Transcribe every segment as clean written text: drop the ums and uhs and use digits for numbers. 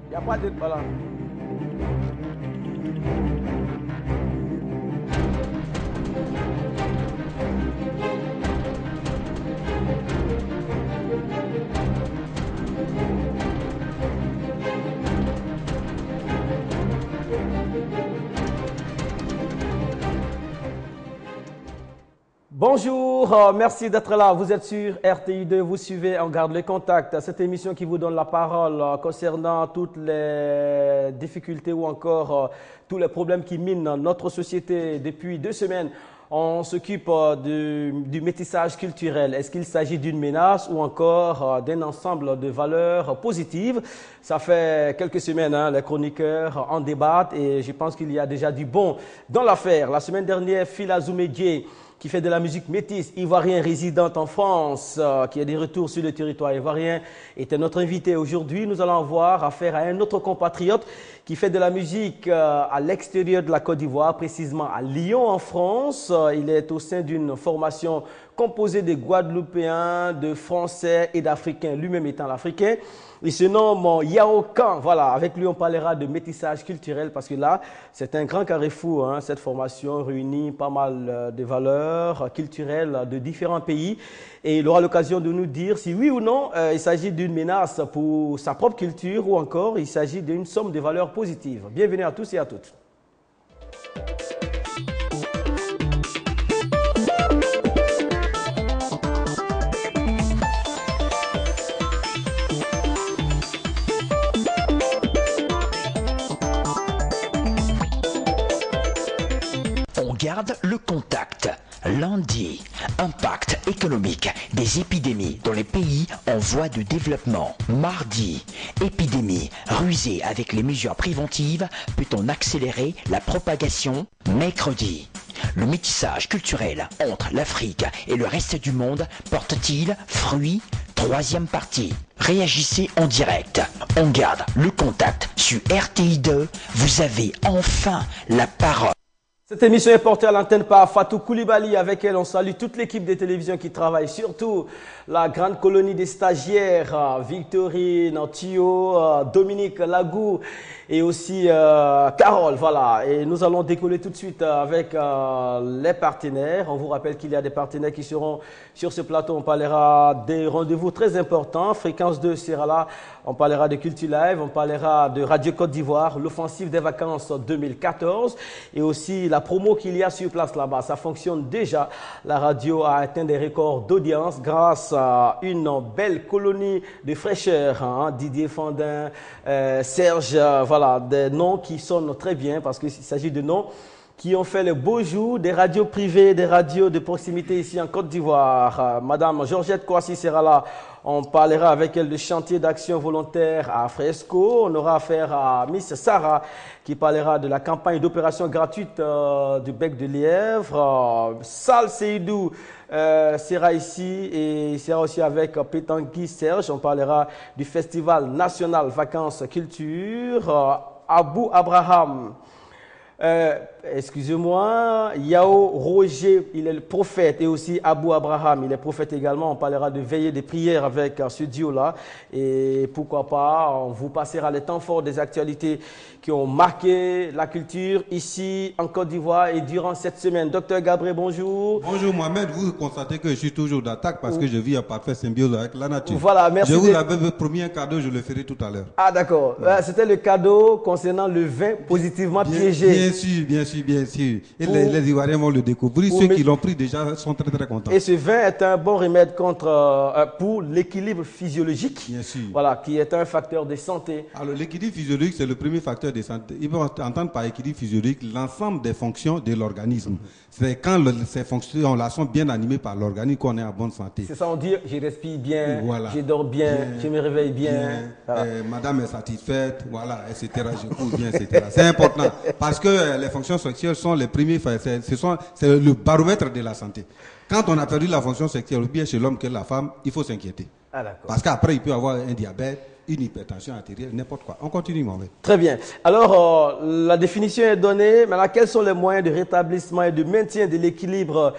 Il n'y a pas de... Voilà. Bonjour, merci d'être là. Vous êtes sur RTI2, vous suivez On garde le contact. Cette émission qui vous donne la parole concernant toutes les difficultés ou encore tous les problèmes qui minent notre société depuis 2 semaines. On s'occupe du métissage culturel. Est-ce qu'il s'agit d'une menace ou encore d'un ensemble de valeurs positives? Ça fait quelques semaines, les chroniqueurs en débattent et je pense qu'il y a déjà du bon dans l'affaire. La semaine dernière, Fila Zoumedjé, qui fait de la musique métisse, ivoirien résidente en France, qui est de retour sur le territoire ivoirien, était notre invité aujourd'hui. Nous allons avoir affaire à un autre compatriote qui fait de la musique à l'extérieur de la Côte d'Ivoire, précisément à Lyon en France. Il est au sein d'une formation composée de Guadeloupéens, de Français et d'Africains, lui-même étant l'Africain. Il se nomme Yao Kang. Voilà, avec lui on parlera de métissage culturel parce que là, c'est un grand carrefour. Cette formation réunit pas mal de valeurs culturelles de différents pays. Et il aura l'occasion de nous dire si oui ou non il s'agit d'une menace pour sa propre culture ou encore il s'agit d'une somme de valeurs positives. Bienvenue à tous et à toutes. Garde le contact. Lundi, impact économique des épidémies dans les pays en voie de développement. Mardi, épidémie rusée avec les mesures préventives peut-on accélérer la propagation? Mercredi, le métissage culturel entre l'Afrique et le reste du monde porte-t-il fruit? Troisième partie. Réagissez en direct. On garde le contact sur RTI2. Vous avez enfin la parole. Cette émission est portée à l'antenne par Fatou Koulibaly. Avec elle, on salue toute l'équipe des télévisions qui travaille, surtout la grande colonie des stagiaires, Victorine, Thio, Dominique Lagou et aussi Carole. Voilà. Et nous allons décoller tout de suite avec les partenaires. On vous rappelle qu'il y a des partenaires qui seront sur ce plateau. On parlera des rendez-vous très importants. Fréquence 2 sera là. On parlera de Culture Live, on parlera de Radio Côte d'Ivoire, l'offensive des vacances 2014 et aussi la promo qu'il y a sur place là-bas. Ça fonctionne déjà. La radio a atteint des records d'audience grâce à une belle colonie de fraîcheur. Didier Fandin, Serge, voilà, des noms qui sonnent très bien parce qu'il s'agit de noms qui ont fait le beau jour des radios privées, des radios de proximité ici en Côte d'Ivoire. Madame Georgette Kouassi sera là. On parlera avec elle de chantier d'action volontaire à Fresco. On aura affaire à Miss Sarah qui parlera de la campagne d'opération gratuite du bec de lièvre. Sal Seydou sera ici et il sera aussi avec Pétanguy Serge. On parlera du Festival national vacances culture. Abou Abraham. Excusez-moi, Yao Roger, il est le prophète, et aussi Abou Abraham, il est prophète également. On parlera de veillée des prières avec ce duo-là. Et pourquoi pas, on vous passera les temps forts des actualités qui ont marqué la culture ici en Côte d'Ivoire et durant cette semaine. Docteur Gabriel, bonjour. Bonjour Mohamed, vous constatez que je suis toujours d'attaque parce que je vis en parfaite symbiose avec la nature. Voilà, merci. Je vous l'avais promis un cadeau, je le ferai tout à l'heure. Ah d'accord, c'était le cadeau concernant le vin positivement piégé. Bien sûr, bien sûr. Bien sûr. Et les Ivoiriens vont le découvrir. Ceux qui l'ont pris déjà sont très très contents. Et ce vin est un bon remède pour l'équilibre physiologique. Bien sûr. Voilà, qui est un facteur de santé. Alors l'équilibre physiologique, c'est le premier facteur de santé. Il faut entendre par équilibre physiologique l'ensemble des fonctions de l'organisme. C'est quand ces fonctions-là sont bien animées par l'organisme qu'on est en bonne santé. C'est ça, on dit je respire bien, voilà. Je dors bien, je me réveille bien. Voilà. Madame est satisfaite, voilà, etc. Je cours bien, etc. C'est important parce que les fonctions sexuelles sont les premiers, c'est le baromètre de la santé. Quand on a perdu la fonction sexuelle, bien chez l'homme que la femme, il faut s'inquiéter. Ah, d'accord. Parce qu'après, il peut avoir un diabète, une hypertension artérielle, n'importe quoi. On continue, Mohamed. Très bien. Alors, la définition est donnée. Maintenant, quels sont les moyens de rétablissement et de maintien de l'équilibre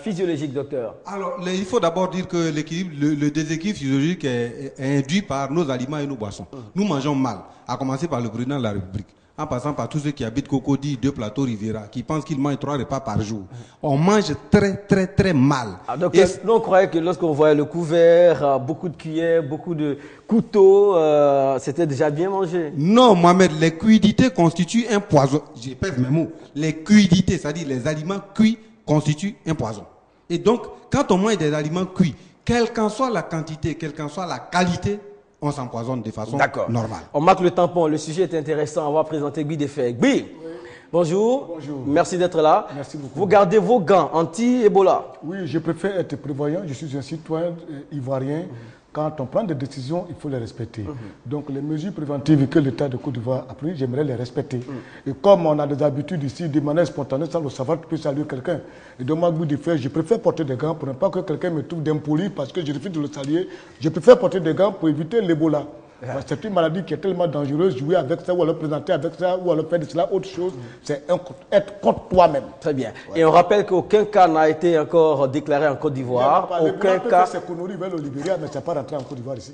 physiologique, docteur? Alors, il faut d'abord dire que l'équilibre, le déséquilibre physiologique est induit par nos aliments et nos boissons. Nous mangeons mal, à commencer par le président de la République, en passant par tous ceux qui habitent Cocody, 2 plateaux Riviera, qui pensent qu'ils mangent 3 repas par jour. On mange très, très, très mal. Ah, donc, nous, on croyait que lorsqu'on voyait le couvert, beaucoup de cuillères, beaucoup de couteaux, c'était déjà bien mangé. Non, Mohamed, les crudités constituent un poison. Je pèse mes mots. Les crudités, c'est-à-dire les aliments cuits, constituent un poison. Et donc, quand on mange des aliments cuits, quelle qu'en soit la quantité, quelle qu'en soit la qualité, on s'empoisonne de façon normale. On marque le tampon. Le sujet est intéressant. On va présenter Guy Defay. Guy, bonjour. Bonjour. Merci d'être là. Merci beaucoup. Vous gardez vos gants anti-Ebola. Oui, je préfère être prévoyant. Je suis un citoyen ivoirien. Quand on prend des décisions, il faut les respecter. Donc les mesures préventives que l'État de Côte d'Ivoire a prises, j'aimerais les respecter. Et comme on a des habitudes ici, de manière spontanée, sans le savoir, tu peux saluer quelqu'un. Et donc moi, Guy Defay, je préfère porter des gants pour ne pas que quelqu'un me trouve d'impoli parce que je refuse de le saluer. Je préfère porter des gants pour éviter l'Ebola. C'est une maladie qui est tellement dangereuse. Jouer avec ça, ou alors présenter avec ça, ou alors faire de cela autre chose, c'est être contre toi-même. Très bien. Ouais. Et on rappelle qu'aucun cas n'a été encore déclaré en Côte d'Ivoire. Aucun cas. C'est connerie vers le Libéria, mais ça n'est pas rentré en Côte d'Ivoire ici.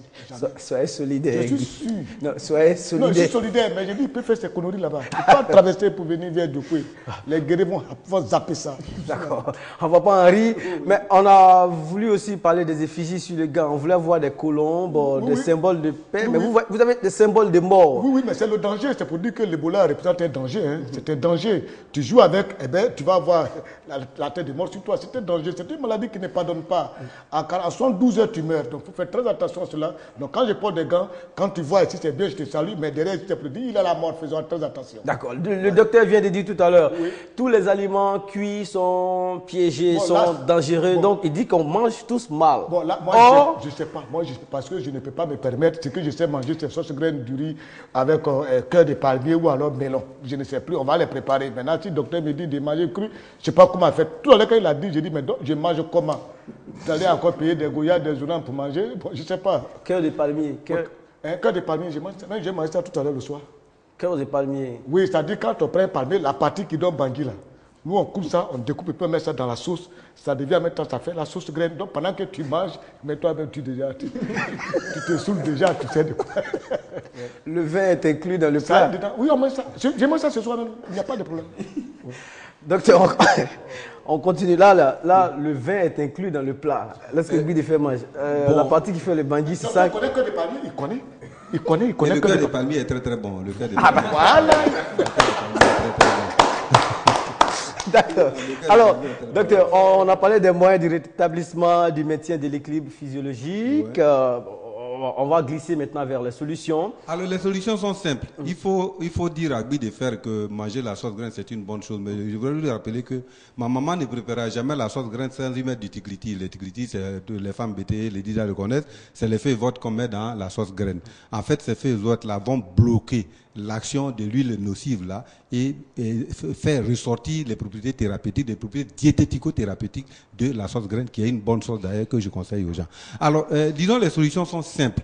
Soyez solidaire. Je suis sûr. Non, soyez solidaire. Non, je suis solidaire, mais je dis, il peut faire ses conneries là-bas. Il ne peut pas traverser pour venir vers Djokoué. Les guerriers vont zapper ça. D'accord. On ne va pas en rire. Mais on a voulu aussi parler des effigies sur les gants. On voulait voir des colombes, des symboles de paix. Mais vous avez des symboles de mort. Oui, mais c'est le danger. C'est pour dire que l'Ebola représente un danger. Hein. C'est un danger. Tu joues avec, eh bien, tu vas avoir la tête de mort sur toi. C'est un danger. C'est une maladie qui ne pardonne pas. À 72 heures, tu meurs. Donc, il faut faire très attention à cela. Donc, quand je porte des gants, quand tu vois ici, c'est bien, je te salue. Mais derrière, je te prédis, il a la mort. Faisons très attention. D'accord. Le docteur vient de dire tout à l'heure, tous les aliments cuits sont piégés, sont dangereux. Donc, il dit qu'on mange tous mal. Bon, là, moi, je ne sais pas. Moi, parce que je ne peux pas me permettre. Ce que je sais manger, c'est sauce graine du riz avec cœur de palmier ou alors melon. Je ne sais plus. On va les préparer. Maintenant, si le docteur me dit de manger cru, je ne sais pas comment faire. Tout à l'heure, quand il a dit, j'ai dit, mais donc, je mange comment? Vous allez encore payer des goyards, des ourans pour manger? Bon, je ne sais pas. Cœur de palmier. Cœur de palmier, j'ai mangé ça tout à l'heure le soir. Cœur de palmier. Oui, c'est-à-dire quand on prend un palmier, la partie qui donne bangui là. Nous, on coupe ça, on découpe et puis on met ça dans la sauce. Ça devient maintenant, ça fait la sauce graine. Donc pendant que tu manges, mais toi-même, tu te saoules déjà, tu sais de quoi. Le vin est inclus dans le plat. Oui, on mange ça. Je mange ça ce soir, il n'y a pas de problème. Ouais. Docteur, on continue. Là, le vin est inclus dans le plat. Lorsque Guy Defay mange. La partie qui fait le bangui, c'est ça. Il connaît que des palmiers, il connaît. Et le cœur des palmiers est très très bon. Le cœur des palmiers. Voilà. D'accord. Alors, docteur, on a parlé des moyens du rétablissement, du maintien de l'équilibre physiologique. On va glisser maintenant vers les solutions. Alors, les solutions sont simples. Il faut dire à Guy Defay que manger la sauce graine, c'est une bonne chose. Mais je voudrais lui rappeler que ma maman ne préparait jamais la sauce graine sans y mettre du tigliti. Le tigliti, c'est les femmes BT, les déjà le connaissent. C'est les feuilles vertes qu'on met dans la sauce graine. En fait, ces feuilles vertes là vont bloquer l'action de l'huile nocive là et faire ressortir les propriétés thérapeutiques, les propriétés diétético-thérapeutiques de la sauce graine, qui est une bonne sauce d'ailleurs que je conseille aux gens. Alors, disons, les solutions sont simples.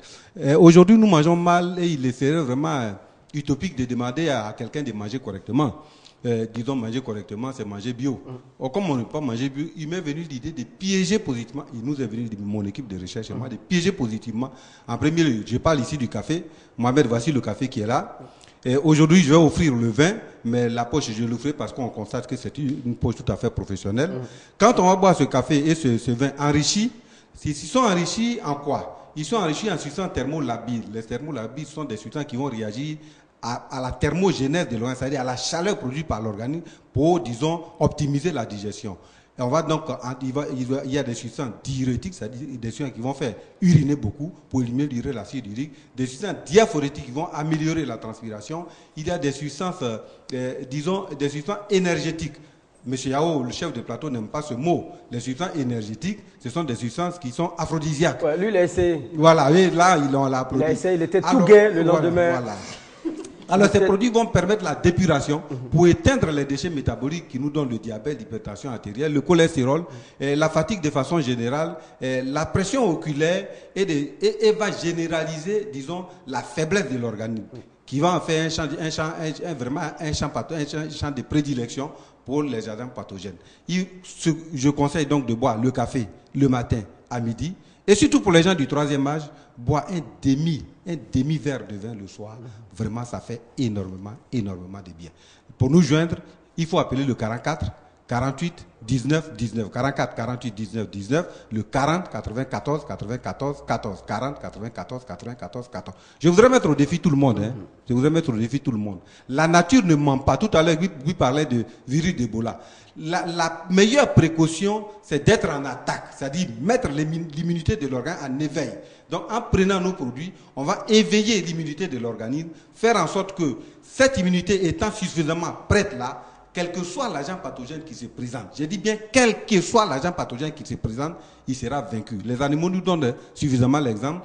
Aujourd'hui, nous mangeons mal et il serait vraiment utopique de demander à quelqu'un de manger correctement. Disons, manger correctement, c'est manger bio. Or, comme on ne peut pas manger bio, il m'est venu l'idée de piéger positivement, il nous est venu, mon équipe de recherche, de piéger positivement. En premier lieu, je parle ici du café. Mohamed, voici le café qui est là. Aujourd'hui, je vais offrir le vin, mais la poche, je l'offrirai parce qu'on constate que c'est une poche tout à fait professionnelle. Quand on va boire ce café et ce vin enrichi, ils sont enrichis en quoi? Ils sont enrichis en substances thermolabiles. Les thermolabiles sont des substances qui vont réagir à la thermogénèse de l'organisme, c'est-à-dire à la chaleur produite par l'organisme pour, disons, optimiser la digestion. Et on va donc, il y a des substances diurétiques, c'est-à-dire des substances qui vont faire uriner beaucoup pour éliminer l'acide urique, des substances diaphorétiques qui vont améliorer la transpiration. Il y a des substances, disons, des substances énergétiques. Monsieur Yao, le chef de plateau, n'aime pas ce mot. Les substances énergétiques, ce sont des substances qui sont aphrodisiaques. Ouais, lui, il a essayé. Voilà, et là, il a applaudi. Il a essayé, il était tout gai le lendemain. Voilà. Alors ces produits vont permettre la dépuration pour éteindre les déchets métaboliques qui nous donnent le diabète, l'hypertension artérielle, le cholestérol, la fatigue de façon générale, la pression oculaire et va généraliser, disons, la faiblesse de l'organisme, qui va en faire un champ de prédilection pour les agents pathogènes. Je conseille donc de boire le café le matin à midi, et surtout pour les gens du troisième âge, boire un demi-verre de vin le soir. Vraiment, ça fait énormément de bien. Pour nous joindre, il faut appeler le 44 48 19 19. 44 48 19 19. Le 40 94 94 14. 40 94 94 14. Je voudrais mettre au défi tout le monde. Je voudrais mettre au défi tout le monde. La nature ne ment pas. Tout à l'heure, lui parlait de virus d'Ebola. La meilleure précaution, c'est d'être en attaque. C'est-à-dire mettre l'immunité de l'organisme en éveil. Donc, en prenant nos produits, on va éveiller l'immunité de l'organisme, faire en sorte que cette immunité étant suffisamment prête là, quel que soit l'agent pathogène qui se présente, je dis bien quel que soit l'agent pathogène qui se présente, il sera vaincu. Les animaux nous donnent suffisamment l'exemple.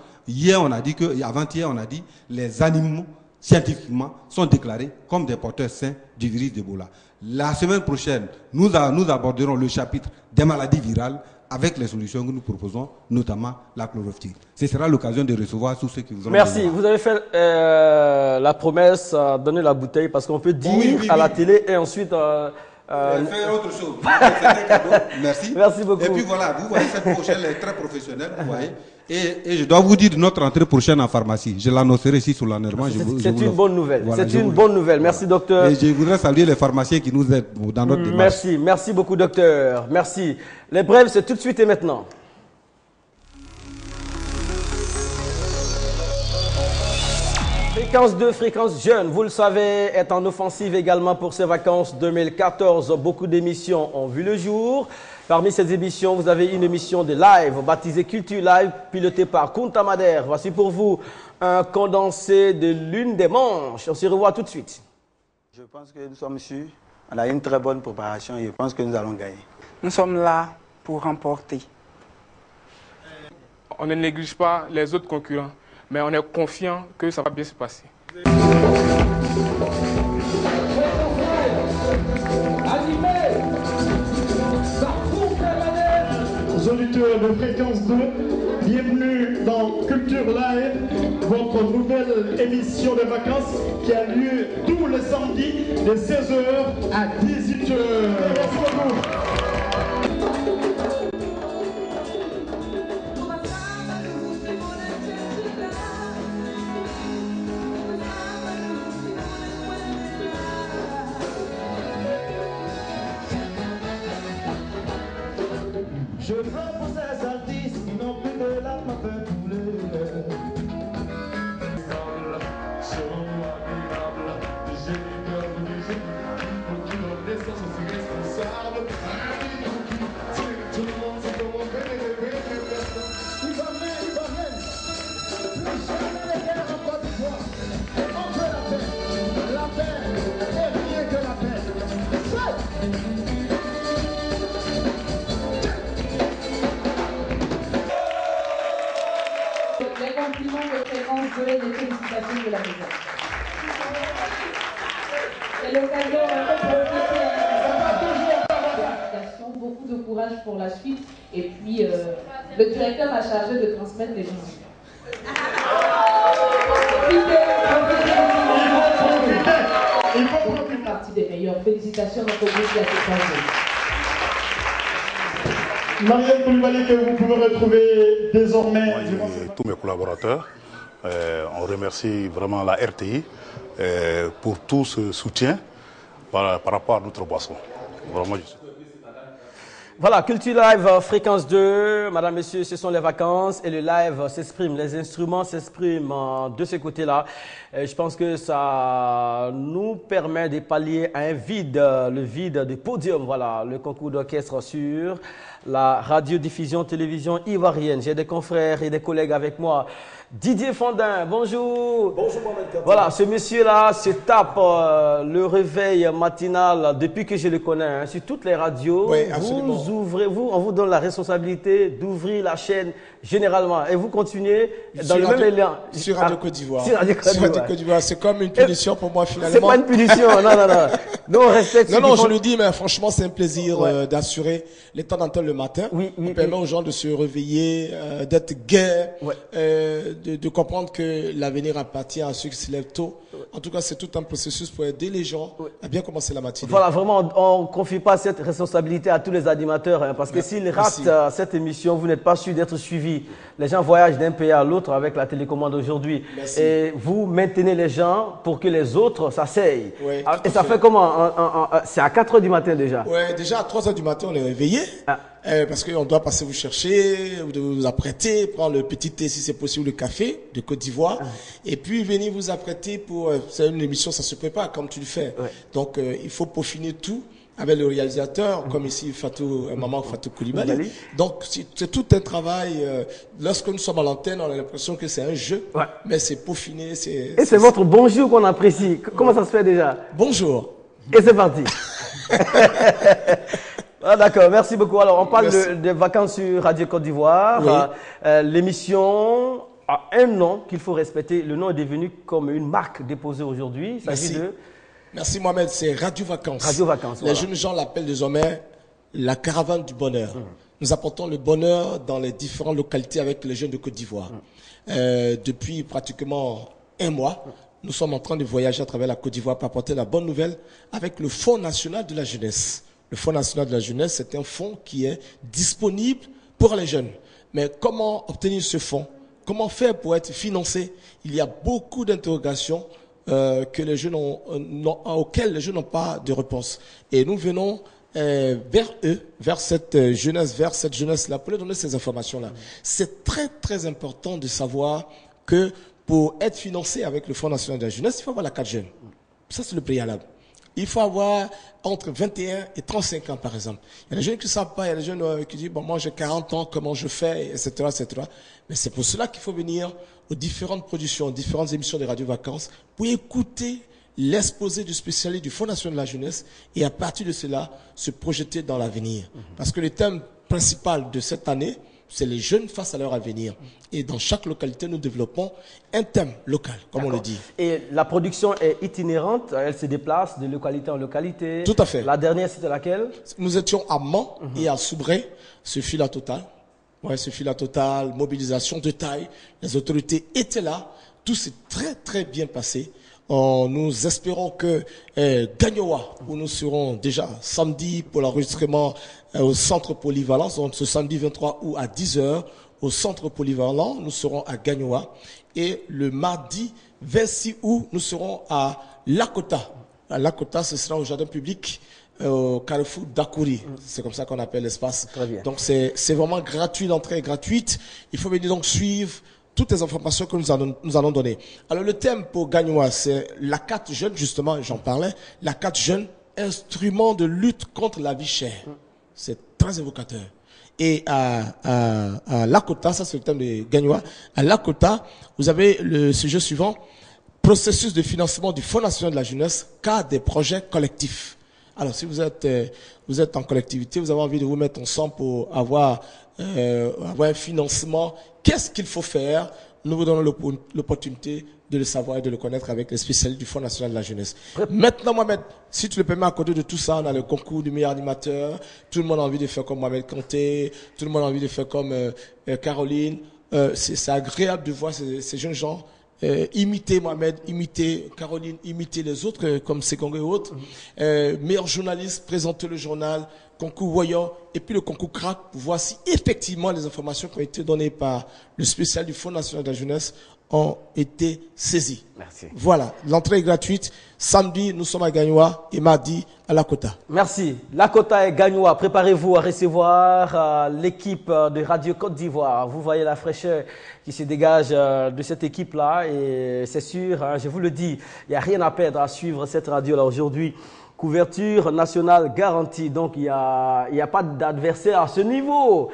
Avant-hier, on a dit les animaux scientifiquement sont déclarés comme des porteurs sains du virus d'Ebola. La semaine prochaine, nous aborderons le chapitre des maladies virales avec les solutions que nous proposons, notamment la chlorophylle. Ce sera l'occasion de recevoir tous ceux qui vous ont... Merci. Vous avez fait la promesse, donner la bouteille, parce qu'on peut dire à la télé et ensuite... faire autre chose. C'est un cadeau. Merci. Merci beaucoup. Et puis voilà, vous voyez, cette prochaine elle est très professionnelle, vous voyez. Et je dois vous dire notre entrée prochaine en pharmacie. Je l'annoncerai ici sous l'ennervement. C'est une bonne nouvelle. Voilà, c'est une bonne nouvelle. Merci, docteur. Et je voudrais saluer les pharmaciens qui nous aident dans notre démarche. Merci beaucoup, docteur. Merci. Les brèves, c'est tout de suite et maintenant. Fréquence 2, Fréquence Jeune, vous le savez, est en offensive également pour ces vacances 2014. Beaucoup d'émissions ont vu le jour. Parmi ces émissions, vous avez une émission de live baptisée Culture Live, pilotée par Kunta Mader. Voici pour vous un condensé de l'une des manches. On se revoit tout de suite. Je pense que nous sommes sûrs. On a une très bonne préparation et je pense que nous allons gagner. Nous sommes là pour remporter. On ne néglige pas les autres concurrents, mais on est confiant que ça va bien se passer. Auditeurs de Fréquence 2, bienvenue dans Culture Live, votre nouvelle émission de vacances qui a lieu tous les samedis de 16h à 18h. Merci beaucoup. Je prends pour ces artistes qui n'ont plus de larmes à faire couler. Les félicitations de la maison. C'est l'occasion de profiter. Beaucoup de courage pour la suite. Et puis, le directeur a chargé de transmettre les musiques. Il faut profiter partie des meilleurs. Félicitations à notre groupe qui a été changé. Marielle Koulibaly, que vous pouvez retrouver désormais. Moi et tous mes collaborateurs. On remercie vraiment la RTI pour tout ce soutien par rapport à notre boisson. Vraiment, Voilà, Culture Live, Fréquence 2. Madame, Messieurs, ce sont les vacances et le live s'exprime, les instruments s'expriment de ce côté-là. Je pense que ça nous permet de pallier à un vide, le vide du podium. Voilà, le concours d'orchestre sur la radiodiffusion télévision ivoirienne. J'ai des confrères et des collègues avec moi. Didier Fondin, bonjour. Bonjour Mohamed Kati. Voilà, ce monsieur-là se tape le réveil matinal depuis que je le connais, hein, sur toutes les radios. Oui, absolument. On vous donne la responsabilité d'ouvrir la chaîne généralement et vous continuez dans le même élan. Sur Radio Côte d'Ivoire. Sur Radio Côte d'Ivoire. C'est comme une punition pour moi finalement. C'est pas une punition, non. Nous on respecte. Non, je le dis, mais franchement c'est un plaisir d'assurer les temps d'antenne le matin. Oui, on permet aux gens de se réveiller, d'être gais, de comprendre que l'avenir appartient à ceux qui se lèvent tôt. En tout cas, c'est tout un processus pour aider les gens à bien commencer la matinée. Voilà, vraiment, on ne confie pas cette responsabilité à tous les animateurs, hein, parce que s'ils ratent cette émission, vous n'êtes pas sûr d'être suivi. Les gens voyagent d'un pays à l'autre avec la télécommande aujourd'hui. Et vous maintenez les gens pour que les autres s'asseyent. Ouais, et ça fait comment? C'est à 4 h du matin déjà? Ouais, déjà à 3 h du matin, on est réveillé. Parce qu'on doit passer vous chercher, vous apprêter, prendre le petit thé si c'est possible, le café de Côte d'Ivoire, et puis venir vous apprêter pour... c'est une émission, ça se prépare comme tu le fais. Donc il faut peaufiner tout avec le réalisateur, comme ici Maman Fatou Koulibaly. Donc c'est tout un travail. Lorsque nous sommes à l'antenne, on a l'impression que c'est un jeu, mais c'est peaufiné. Et c'est votre bonjour qu'on apprécie. Comment ça se fait déjà? Bonjour. Et c'est parti. Ah, d'accord, merci beaucoup. Alors, on parle des vacances sur Radio Côte d'Ivoire. L'émission a un nom qu'il faut respecter. Le nom est devenu comme une marque déposée aujourd'hui. Il s'agit de... Merci Mohamed, c'est Radio Vacances. Radio Vacances, Les jeunes gens l'appellent désormais la caravane du bonheur. Nous apportons le bonheur dans les différentes localités avec les jeunes de Côte d'Ivoire. Depuis pratiquement un mois, nous sommes en train de voyager à travers la Côte d'Ivoire pour apporter la bonne nouvelle avec le Fonds national de la jeunesse. Le Fonds national de la jeunesse, c'est un fonds qui est disponible pour les jeunes. Mais comment obtenir ce fonds? Comment faire pour être financé? Il y a beaucoup d'interrogations que les jeunes auxquelles les jeunes n'ont pas de réponse. Et nous venons vers eux, vers cette jeunesse-là, pour leur donner ces informations-là. C'est très, très important de savoir que pour être financé avec le Fonds national de la jeunesse, il faut avoir la carte jeune. Ça, c'est le préalable. Il faut avoir entre 21 et 35 ans, par exemple. Il y a des jeunes qui ne savent pas, il y a des jeunes qui disent, bon, moi j'ai 40 ans, comment je fais, etc., etc. Mais c'est pour cela qu'il faut venir aux différentes productions, aux différentes émissions de Radio Vacances pour écouter l'exposé du spécialiste du Fonds national de la jeunesse et à partir de cela, se projeter dans l'avenir. Parce que le thème principal de cette année, c'est les jeunes face à leur avenir. Et dans chaque localité, nous développons un thème local, comme on le dit. Et la production est itinérante, elle se déplace de localité en localité. Tout à fait. La dernière, c'était laquelle? Nous étions à Mans et à Soubré, ce fut la totale. Ouais, ce fut la totale, mobilisation de taille. Les autorités étaient là. Tout s'est très, très bien passé. Nous espérons que Gagnoa, où nous serons déjà samedi pour l'enregistrement au centre polyvalent, donc ce samedi 23 août à 10 h, au centre polyvalent, nous serons à Gagnoa. Et le mardi 26 août, nous serons à Lakota. À Lakota, ce sera au jardin public, au carrefour d'Akouri. C'est comme ça qu'on appelle l'espace. Donc c'est vraiment gratuit, l'entrée est gratuite. Il faut venir donc suivre toutes les informations que nous allons donner. Alors le thème pour Gagnoa, c'est la carte jeune, justement, j'en parlais. La carte jeune, instrument de lutte contre la vie chère. C'est très évocateur. Et à Lakota, ça c'est le thème de Gagnoa, à Lakota, vous avez le sujet suivant, processus de financement du Fonds national de la jeunesse, cas des projets collectifs. Alors si vous êtes en collectivité, vous avez envie de vous mettre ensemble pour avoir un financement, qu'est-ce qu'il faut faire? Nous vous donnons l'opportunité de le savoir et de le connaître avec les spécialistes du Fonds national de la jeunesse. Maintenant, Mohamed, si tu le permets, à côté de tout ça, on a le concours du meilleur animateur. Tout le monde a envie de faire comme Mohamed Kanté. Tout le monde a envie de faire comme Caroline. C'est agréable de voir ces jeunes gens imiter Mohamed, imiter Caroline, imiter les autres comme Sekongo et autres. Meilleur journaliste, présenter le journal, concours voyant, et puis le concours crack pour voir si effectivement les informations qui ont été données par le spécial du Fonds national de la jeunesse ont été saisis. Merci. Voilà, l'entrée est gratuite. Samedi, nous sommes à Gagnoa et mardi à Lakota. Merci. Lakota et Gagnoa, préparez-vous à recevoir l'équipe de Radio Côte d'Ivoire. Vous voyez la fraîcheur qui se dégage de cette équipe-là et c'est sûr, hein, je vous le dis, il n'y a rien à perdre à suivre cette radio-là aujourd'hui. Couverture nationale garantie, donc il n'y a pas d'adversaire à ce niveau.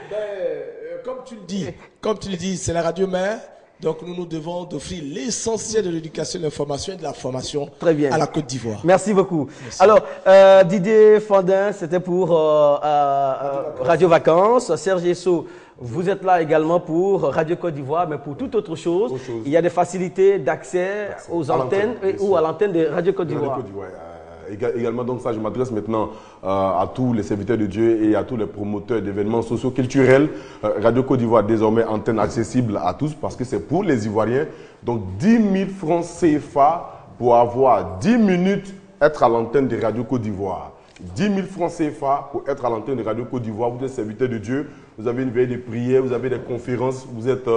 Comme tu le dis, c'est la radio mère. Donc nous nous devons d'offrir l'essentiel de l'éducation, de l'information et de la formation à la Côte d'Ivoire. Merci beaucoup. Merci. Alors, Didier Fandin, c'était pour Radio Vacances. Serge Esso, vous êtes là également pour Radio Côte d'Ivoire, mais pour toute autre chose. Il y a des facilités d'accès aux antennes ou à l'antenne de Radio Côte d'Ivoire. Également, donc ça, je m'adresse maintenant à tous les serviteurs de Dieu et à tous les promoteurs d'événements socio-culturels. Radio Côte d'Ivoire, désormais, antenne accessible à tous parce que c'est pour les Ivoiriens. Donc, 10 000 francs CFA pour avoir 10 minutes, être à l'antenne de Radio Côte d'Ivoire. 10 000 francs CFA pour être à l'antenne de Radio Côte d'Ivoire. Vous êtes serviteur de Dieu, vous avez une veille de prière, vous avez des conférences, vous êtes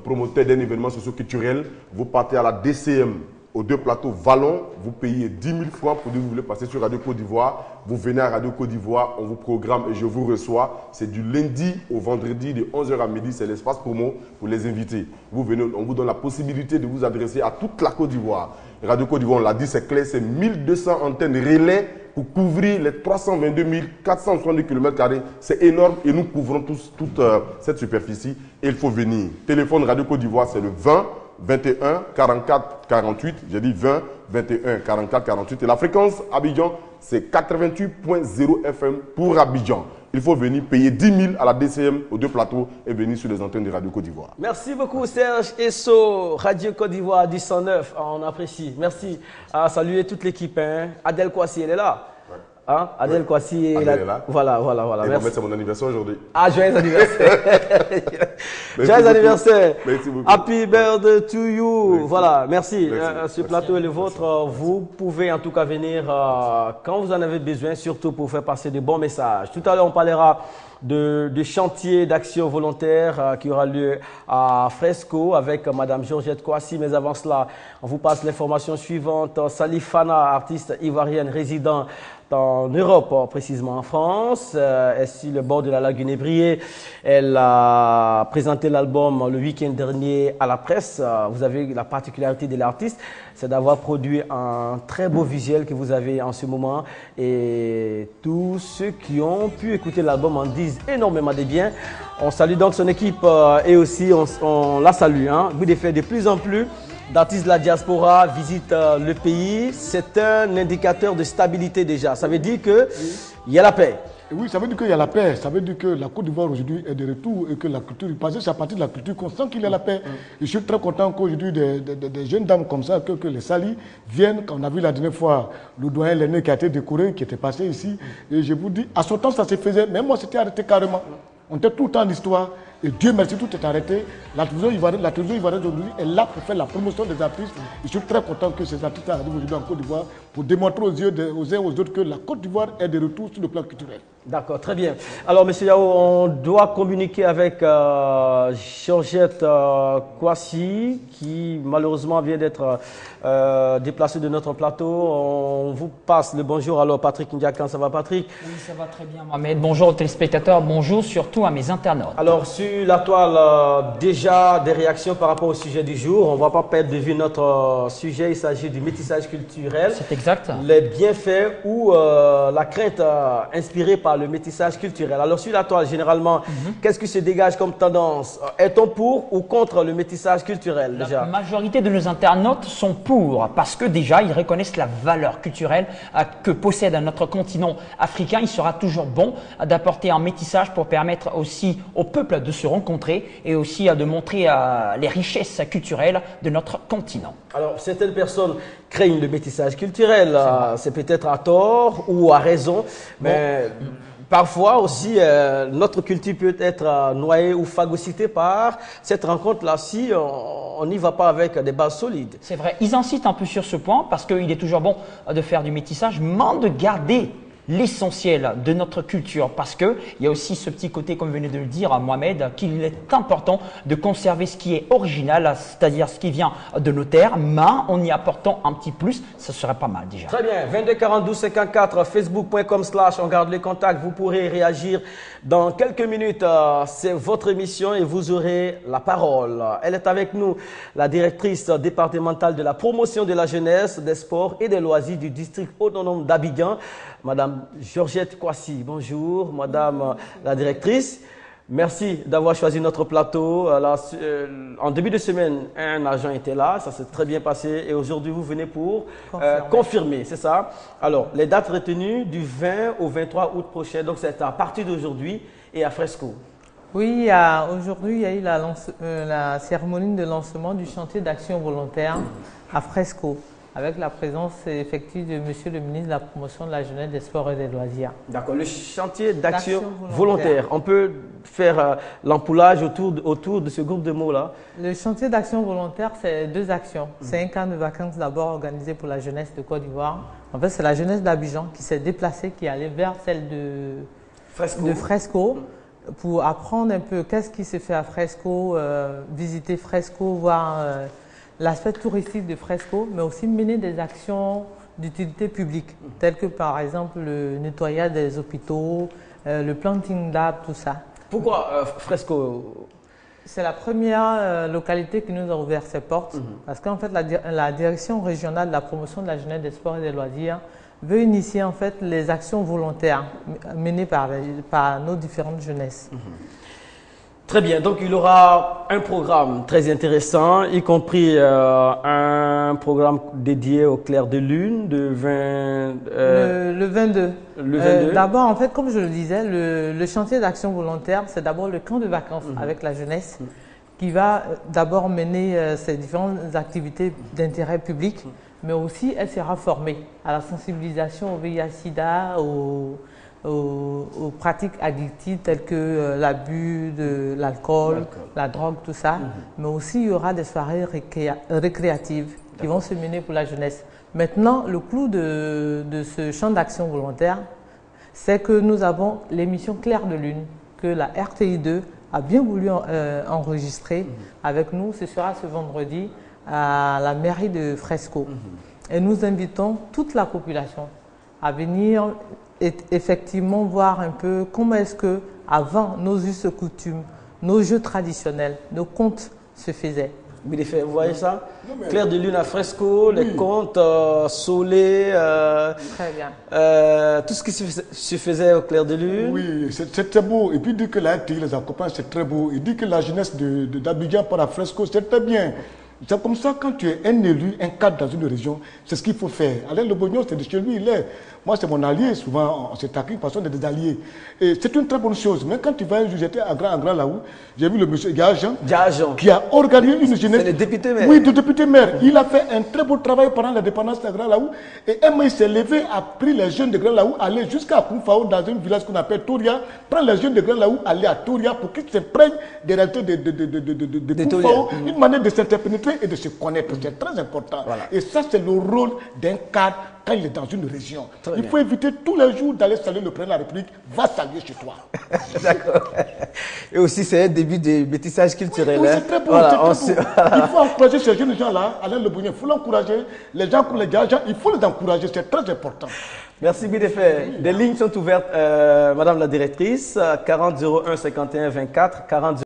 promoteur d'un événement socio-culturel. Vous partez à la DCM. Aux deux plateaux Vallon, vous payez 10 000 francs pour dire que vous voulez passer sur Radio Côte d'Ivoire. Vous venez à Radio Côte d'Ivoire, on vous programme et je vous reçois. C'est du lundi au vendredi de 11h à midi. C'est l'espace promo pour les invités. Vous venez, on vous donne la possibilité de vous adresser à toute la Côte d'Ivoire. Radio Côte d'Ivoire, on l'a dit, c'est clair, c'est 1200 antennes relais pour couvrir les 322 462 km². C'est énorme et nous couvrons toute cette superficie et il faut venir. Téléphone Radio Côte d'Ivoire, c'est le 20 21 44 48, j'ai dit 20 21 44 48 et la fréquence Abidjan c'est 88.0 FM pour Abidjan. Il faut venir payer 10 000 à la DCM aux deux plateaux et venir sur les antennes de Radio Côte d'Ivoire. Merci beaucoup Serge Esso, Radio Côte d'Ivoire du 109, on apprécie. Merci à saluer toute l'équipe. Hein. Adèle Kouassi, elle est là. Hein? Adèle Kouassi est là. Voilà. Et merci. C'est mon anniversaire aujourd'hui. Ah, joyeux anniversaire. Joyeux anniversaire. Merci beaucoup. Happy birthday to you. Voilà, merci. Ce plateau est le vôtre. Vous pouvez en tout cas venir quand vous en avez besoin, surtout pour faire passer de bons messages. Tout à l'heure, on parlera de chantier d'action volontaire qui aura lieu à Fresco avec Madame Georgette Kouassi. Mais avant cela, on vous passe l'information suivante. Salif Fana, artiste ivoirienne résident en Europe, précisément en France, est sur le bord de la lagune Ébrié. Elle a présenté l'album le week-end dernier à la presse. Vous avez la particularité de l'artiste, c'est d'avoir produit un très beau visuel que vous avez en ce moment. Et tous ceux qui ont pu écouter l'album en disent énormément de bien. On salue donc son équipe et aussi on la salue. Hein. Vous devez faire de plus en plus d'artistes de la diaspora visitent le pays. C'est un indicateur de stabilité déjà. Ça veut dire qu'il y a la paix. Oui, ça veut dire qu'il y a la paix. Ça veut dire que la Côte d'Ivoire aujourd'hui est de retour et que la culture, parce que c'est à partir de la culture qu'on sent qu'il y a la paix. Et je suis très content qu'aujourd'hui des jeunes dames comme ça, que les Salis viennent. Quand on a vu la dernière fois le doyen l'aîné qui a été décoré, qui était passé ici. Et je vous dis, à son temps ça se faisait, mais moi c'était arrêté carrément. On était tout le temps en histoire. Et Dieu merci, tout est arrêté. La télévision ivoirienne aujourd'hui est là pour faire la promotion des artistes. Et je suis très content que ces artistes arrivent aujourd'hui en Côte d'Ivoire pour démontrer aux uns et aux autres que la Côte d'Ivoire est de retour sur le plan culturel. D'accord, très bien. Alors, M. Yao, on doit communiquer avec Georgette Kouassi, qui malheureusement vient d'être déplacée de notre plateau. On vous passe le bonjour. Alors, Patrick Ndiakan, ça va, Patrick? Oui, ça va très bien, Mohamed. Bonjour aux téléspectateurs, bonjour surtout à mes internautes. Alors, sur la toile, déjà des réactions par rapport au sujet du jour. On ne va pas perdre de vue notre sujet. Il s'agit du métissage culturel. C'est exact. Les bienfaits ou la crainte inspirée par le métissage culturel. Alors, sur la toile, généralement, qu'est-ce qui se dégage comme tendance? Est-on pour ou contre le métissage culturel déjà? La majorité de nos internautes sont pour, parce que déjà, ils reconnaissent la valeur culturelle que possède notre continent africain. Il sera toujours bon d'apporter un métissage pour permettre aussi au peuple de se rencontrer et aussi de montrer les richesses culturelles de notre continent. Alors, certaines personnes craignent le métissage culturel. C'est peut-être à tort ou à raison, mais parfois aussi, notre culture peut être noyée ou phagocytée par cette rencontre-là si on n'y va pas avec des bases solides. C'est vrai. Ils insistent un peu sur ce point parce qu'il est toujours bon de faire du métissage, mais de garder l'essentiel de notre culture parce qu'il y a aussi ce petit côté, comme venait de le dire Mohamed, qu'il est important de conserver ce qui est original, c'est-à-dire ce qui vient de nos terres, mais en y apportant un petit plus, ça serait pas mal déjà. Très bien, 22 42 54, facebook.com/on garde les contacts, vous pourrez réagir dans quelques minutes, c'est votre émission et vous aurez la parole. Elle est avec nous, la directrice départementale de la promotion de la jeunesse, des sports et des loisirs du district autonome d'Abidjan, Madame Georgette Kwasi. Bonjour, Madame la directrice. Merci d'avoir choisi notre plateau. En début de semaine, un agent était là, ça s'est très bien passé et aujourd'hui vous venez pour confirmer, c'est ça? Alors, les dates retenues du 20 au 23 août prochain, donc c'est à partir d'aujourd'hui et à Fresco. Oui, aujourd'hui il y a eu la cérémonie de lancement du chantier d'action volontaire à Fresco, avec la présence effective de Monsieur le ministre de la Promotion de la Jeunesse, des Sports et des Loisirs. D'accord, le chantier d'action volontaire. On peut faire l'empoulage autour de ce groupe de mots-là? Le chantier d'action volontaire, c'est 2 actions. C'est un camp de vacances d'abord organisé pour la jeunesse de Côte d'Ivoire. En fait, c'est la jeunesse d'Abidjan qui s'est déplacée, qui est allée vers celle de Fresco pour apprendre un peu qu'est-ce qui se fait à Fresco, visiter Fresco, voir l'aspect touristique de Fresco, mais aussi mener des actions d'utilité publique, telles que par exemple le nettoyage des hôpitaux, le planting d'arbres, tout ça. Pourquoi Fresco? C'est la première localité qui nous a ouvert ses portes, parce qu'en fait la direction régionale de la promotion de la jeunesse, des sports et des loisirs veut initier en fait les actions volontaires menées par nos différentes jeunesses. Très bien, donc il y aura un programme très intéressant, y compris un programme dédié au clair de lune de 20… le 22. Le 22. D'abord, en fait, comme je le disais, le chantier d'action volontaire, c'est d'abord le camp de vacances avec la jeunesse qui va d'abord mener ces différentes activités d'intérêt public, mais aussi elle sera formée à la sensibilisation au VIH-Sida, aux pratiques addictives telles que l'abus de l'alcool, la drogue, tout ça. Mais aussi, il y aura des soirées récréatives qui vont se mener pour la jeunesse. Maintenant, le clou de ce champ d'action volontaire, c'est que nous avons l'émission Clair de Lune, que la RTI2 a bien voulu enregistrer avec nous. Ce sera ce vendredi à la mairie de Fresco. Et nous invitons toute la population à venir et effectivement voir un peu comment est-ce que avant nos us et coutumes, nos jeux traditionnels, nos contes se faisaient. Vous voyez ça? Clair de lune à Fresco, les contes, Solé, très bien. Tout ce qui se faisait au clair de lune. Oui, c'est très beau. Et puis il dit que la RTI les accompagne, c'est très beau. Il dit que la jeunesse d'Abidjan par à Fresco, c'est très bien. C'est comme ça, quand tu es un élu, un cadre dans une région, c'est ce qu'il faut faire. Alain Le Bognon, c'est de chez lui, il est. Moi, c'est mon allié, souvent, on s'est taquine parce qu'on est des alliés. Et c'est une très bonne chose. Mais quand tu vas, j'étais à Grand là-haut, j'ai vu le monsieur Gajan, qui a organisé une jeunesse. C'est le député maire. Oui, le député maire. Il a fait un très beau travail pendant la dépendance de Grand là-haut. Et il s'est levé, a pris les jeunes de Grand là-haut, aller jusqu'à Koumfao, dans un village qu'on appelle Touria, prendre les jeunes de Grand là-haut, aller à Touria pour qu'ils se prennent des réalités de Koumfao, une manière de s'interpénétrer et de se connaître. C'est très important. Voilà. Et ça, c'est le rôle d'un cadre quand il est dans une région. Il faut éviter tous les jours d'aller saluer le président de la République. Va saluer chez toi. D'accord. Et aussi, c'est un début de métissage culturel. Oui, c'est très beau. Voilà, il faut encourager ces jeunes gens-là. Alain Le Bognon, il faut l'encourager. Les gens, les gens, il faut les encourager. C'est très important. Merci Bidefé. Des lignes sont ouvertes, Madame la directrice. 40 01 51 24 40